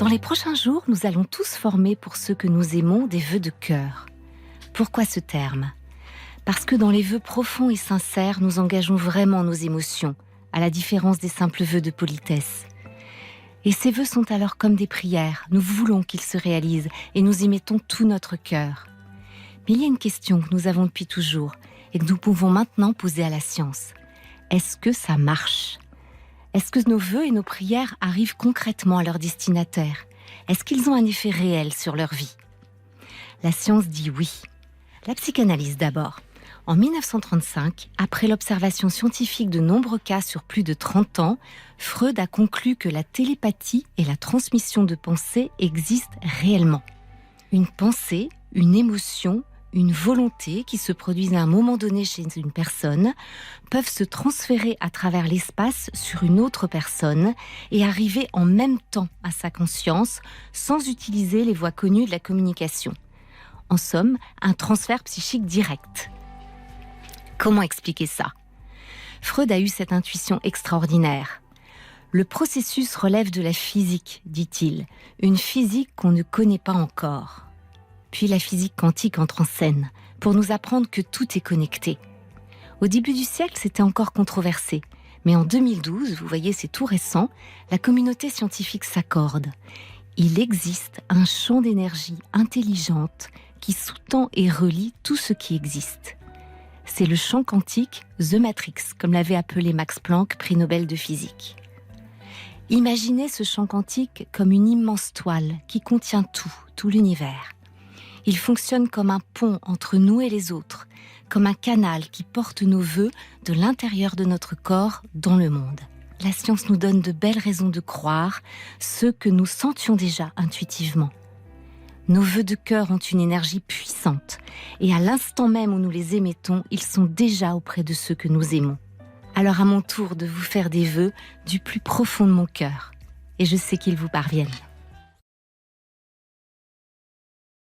Dans les prochains jours, nous allons tous former pour ceux que nous aimons des vœux de cœur. Pourquoi ce terme ? Parce que dans les vœux profonds et sincères, nous engageons vraiment nos émotions, à la différence des simples vœux de politesse. Et ces vœux sont alors comme des prières, nous voulons qu'ils se réalisent et nous y mettons tout notre cœur. Mais il y a une question que nous avons depuis toujours et que nous pouvons maintenant poser à la science. Est-ce que ça marche ? Est-ce que nos vœux et nos prières arrivent concrètement à leur destinataire ? Est-ce qu'ils ont un effet réel sur leur vie ? La science dit oui. La psychanalyse d'abord. En 1935, après l'observation scientifique de nombreux cas sur plus de 30 ans, Freud a conclu que la télépathie et la transmission de pensées existent réellement. Une pensée, une émotion, une volonté qui se produisent à un moment donné chez une personne peuvent se transférer à travers l'espace sur une autre personne et arriver en même temps à sa conscience sans utiliser les voies connues de la communication. En somme, un transfert psychique direct. Comment expliquer ça ? Freud a eu cette intuition extraordinaire. Le processus relève de la physique, dit-il, une physique qu'on ne connaît pas encore. Puis la physique quantique entre en scène, pour nous apprendre que tout est connecté. Au début du siècle, c'était encore controversé. Mais en 2012, vous voyez, c'est tout récent, la communauté scientifique s'accorde. Il existe un champ d'énergie intelligente qui sous-tend et relie tout ce qui existe. C'est le champ quantique The Matrix, comme l'avait appelé Max Planck, prix Nobel de physique. Imaginez ce champ quantique comme une immense toile qui contient tout l'univers. Il fonctionne comme un pont entre nous et les autres, comme un canal qui porte nos vœux de l'intérieur de notre corps dans le monde. La science nous donne de belles raisons de croire ce que nous sentions déjà intuitivement. Nos vœux de cœur ont une énergie puissante et à l'instant même où nous les émettons, ils sont déjà auprès de ceux que nous aimons. Alors à mon tour de vous faire des vœux du plus profond de mon cœur et je sais qu'ils vous parviennent.